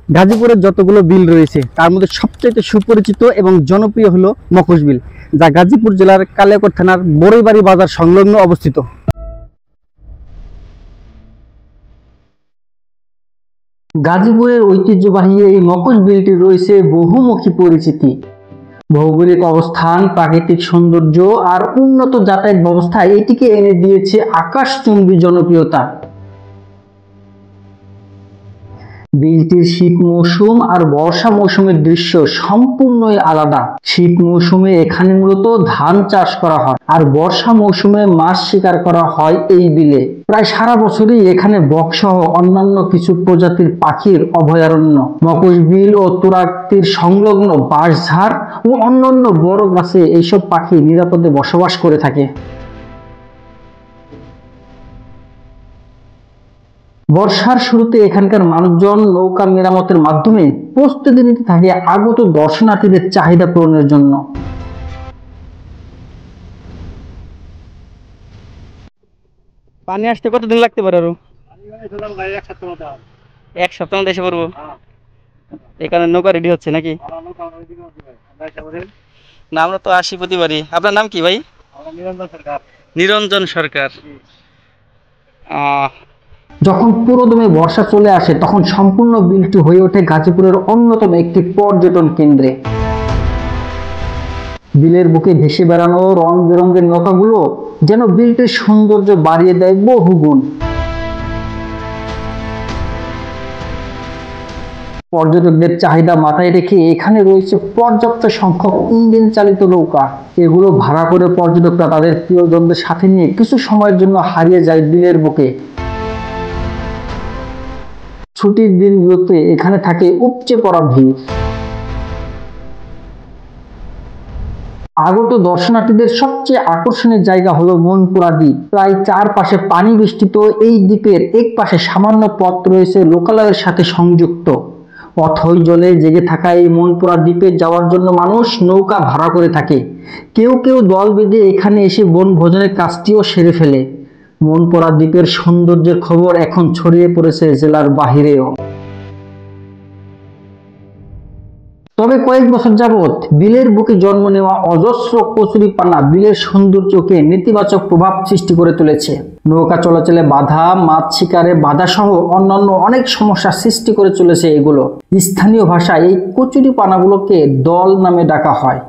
গাজীপুরের যতগুলো বিল রয়েছে তার মধ্যে সবচেয়ে সুপরিচিত এবং জনপ্রিয় হলো মকশ বিল, যা গাজীপুর জেলার কালিয়াকৈর থানার বড়ইবাড়ি বাজার সংলগ্ন অবস্থিত। গাজীপুরের ঐতিহ্যবাহী এই মকশ বিলটি রয়েছে বহুমুখী পরিচিতি। ভৌগোলিক অবস্থান, প্রাকৃতিক সৌন্দর্য আর উন্নত যাতায়াত ব্যবস্থা এটিকে এনে দিয়েছে আকাশচুম্বী জনপ্রিয়তা। বিলটির শীত মৌসুম আর বর্ষা মৌসুমের দৃশ্য সম্পূর্ণই আলাদা। শীত মৌসুমে এখানে মূলত ধান চাষ করা হয় আর বর্ষা মৌসুমে মাছ শিকার করা হয় এই বিলে। প্রায় সারা বছরই এখানে বক সহ অন্যান্য কিছু প্রজাতির পাখির অভয়ারণ্য। মকশ বিল ও তুরাগতীর সংলগ্ন বাঁশঝাড় ও অন্যান্য বড় গাছে এইসব পাখি নিরাপদে বসবাস করে থাকে। বর্ষার শুরুতে এখানকার মানুষজন নৌকা মেরামতের মাধ্যমে প্রস্তুতি নিতে থাকে আগত দর্শনার্থীদের চাহিদা পূরণের জন্য। পানি আসতে কতদিন লাগতে পারে? আরো এক সপ্তাহ মধ্যে এসে পড়বো। এখানে নৌকা রেডি হচ্ছে নাকি? না, আমরা তো আসি প্রতিবারই। আপনার নাম কি ভাই? নিরঞ্জন সরকার। যখন পুরোদমে বর্ষা চলে আসে তখন সম্পূর্ণ বিলটি হয়ে ওঠে গাজীপুরের অন্যতম একটি পর্যটন কেন্দ্রে। বিলের বুকে ভেসে বেড়ানো রং বেরঙের নৌকাগুলো যেন বিলটির সৌন্দর্য বাড়িয়ে দেয় বহুগুণ। পর্যটকদের চাহিদা মাথায় রেখে এখানে রয়েছে পর্যাপ্ত সংখ্যক ইঞ্জিন চালিত নৌকা। এগুলো ভাড়া করে পর্যটকরা তাদের প্রিয়জনদের সাথে নিয়ে কিছু সময়ের জন্য হারিয়ে যায় বিলের বুকে। ছুটির দিনগুলোতে এখানে থাকে উপচে পড়া ভিড়। আগত দর্শনার্থীদের সবচেয়ে আকর্ষণের জায়গা হলো মনপুরা দ্বীপ। প্রায় চারপাশে পানি বেষ্টিত এই দ্বীপের এক পাশে সামান্য পথ রয়েছে লোকালয়ের সাথে সংযুক্ত। অথই জলে জেগে থাকা এই মনপুরা দ্বীপে যাওয়ার জন্য মানুষ নৌকা ভাড়া করে থাকে। কেউ কেউ দল বেঁধে এখানে এসে বনভোজনের কাজটিও সেরে ফেলে। মনপুরা দ্বীপের সৌন্দর্যের খবর এখন ছড়িয়ে পড়েছে জেলার বাহিরেও। তবে কয়েক বছর যাবৎ বিলের বুকে জন্ম নেওয়া অজস্র কচুরিপানা বিলের সৌন্দর্যকে নেতিবাচক প্রভাব সৃষ্টি করে তুলেছে। নৌকা চলাচলে বাধা, মাছ শিকারে বাধা সহ অন্যান্য অনেক সমস্যা সৃষ্টি করে চলেছে এগুলো। স্থানীয় ভাষায় এই কচুরিপানাগুলোকে দল নামে ডাকা হয়।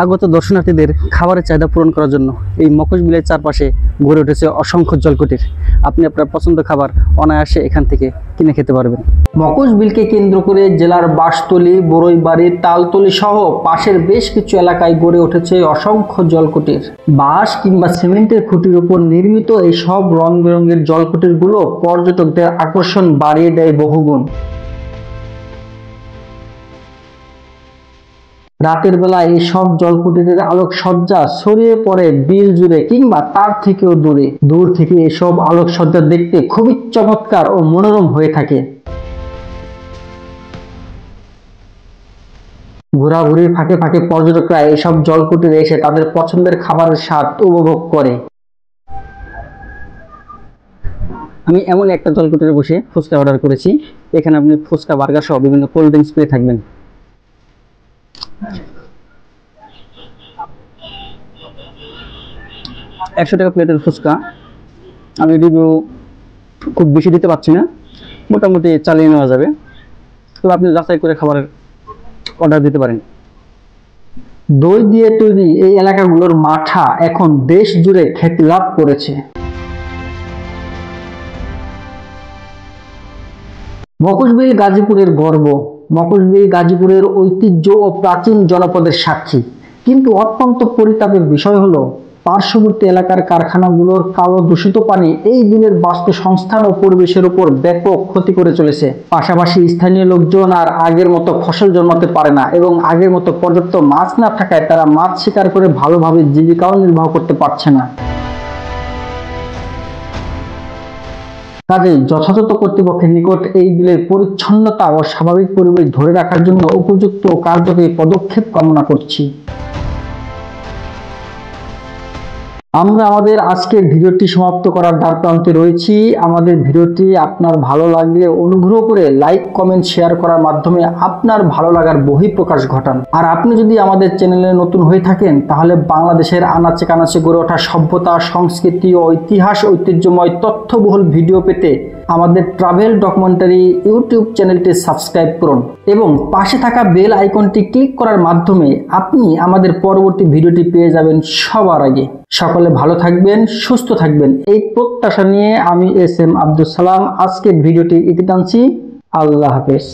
আগত দর্শনার্থীদের খাবারের চাহিদা পূরণ করার জন্য এই মকশ বিলের চারপাশে গড়ে উঠেছে অসংখ্য জলকুটির। আপনি আপনার পছন্দ খাবার অনায়াসে এখান থেকে কিনে খেতে পারবেন। মকশ বিলকে কেন্দ্র করে জেলার বাঁশতলী, বড়ইবাড়ি, তালতলী সহ পাশের বেশ কিছু এলাকায় গড়ে উঠেছে অসংখ্য জলকুটির। বাঁশ কিংবা সিমেন্টের খুঁটির উপর নির্মিত এই সব রং বেরঙের জলকুটিরগুলো পর্যটকদের আকর্ষণ বাড়িয়ে দেয় বহুগুণ। রাতের বেলা এই সব জলকুটিরের আলোকসজ্জা ছড়িয়ে পড়ে বিল জুড়ে কিংবা তার থেকেও দূরে। দূর থেকে এসব আলোকসজ্জা দেখতে খুবই চমৎকার ও মনোরম হয়ে থাকে। ঘোরাঘুরির ফাঁকে ফাঁকে পর্যটকরা এইসব জলকুটিরে এসে তাদের পছন্দের খাবারের স্বাদ উপভোগ করে। আমি এমন একটা জলকুটিরে বসে ফুচকা অর্ডার করেছি। এখানে আপনি ফুচকা, বার্গার সহ বিভিন্ন কোল্ড ড্রিঙ্কস পেয়ে থাকবেন। 100 টাকা প্লেটের ফুচকা। আমি রিভিউ খুব বেশি দিতে পারছি না, মোটামুটি চালিয়ে নেওয়া যাবে। তো আপনি যাচাই করে খাবারের অর্ডার দিতে পারেন। দই দিয়ে তৈরি এই এলাকাগুলোর মাঠা এখন দেশ জুড়ে খ্যাতি লাভ করেছে। মকশ বিল গাজীপুরের গর্ব। মকশ বিল গাজীপুরের ঐতিহ্য ও প্রাচীন জনপদের সাক্ষী। কিন্তু অত্যন্ত পরিতাপের বিষয় হলো পার্শ্ববর্তী এলাকার কারখানাগুলোর কালো দূষিত পানি এই বিলের বাস্তুসংস্থান ও পরিবেশের উপর ব্যাপক ক্ষতি করে চলেছে। পাশাপাশি স্থানীয় লোকজন আর আগের মতো ফসল জন্মাতে পারে না এবং আগের মতো পর্যাপ্ত মাছ না থাকায় তারা মাছ শিকার করে ভালোভাবে জীবিকাও নির্বাহ করতে পারছে না। কাজেই যথাযথ কর্তৃপক্ষের নিকট এই বিলের পরিচ্ছন্নতা ও স্বাভাবিক পরিবেশ ধরে রাখার জন্য উপযুক্ত ও কার্যকরী পদক্ষেপ কামনা করছি। আমরা আমাদের আজকের ভিডিওটি সমাপ্ত করার দ্বারপ্রান্তে রয়েছি। আমাদের ভিডিওটি আপনার ভালো লাগলে অনুগ্রহ করে লাইক, কমেন্ট, শেয়ার করার মাধ্যমে আপনার ভালো লাগার বহিঃপ্রকাশ ঘটান। আর আপনি যদি আমাদের চ্যানেলে নতুন হয়ে থাকেন তাহলে বাংলাদেশের আনাচে কানাচে গড়ে ওঠা সভ্যতা, সংস্কৃতি ও ইতিহাস ঐতিহ্যময় তথ্যবহুল ভিডিও পেতে আমাদের ট্রাভেল ডকুমেন্টারি ইউটিউব চ্যানেলটি সাবস্ক্রাইব করুন এবং পাশে থাকা বেল আইকনটি ক্লিক করার মাধ্যমে আপনি আমাদের পরবর্তী ভিডিওটি পেয়ে যাবেন সবার আগে। সকলে ভালো থাকবেন, সুস্থ থাকবেন, এই প্রত্যাশা নিয়ে আমি এস এম আব্দুল সালাম আজকের ভিডিওটি ইতি টানছি। আল্লাহ হাফেজ।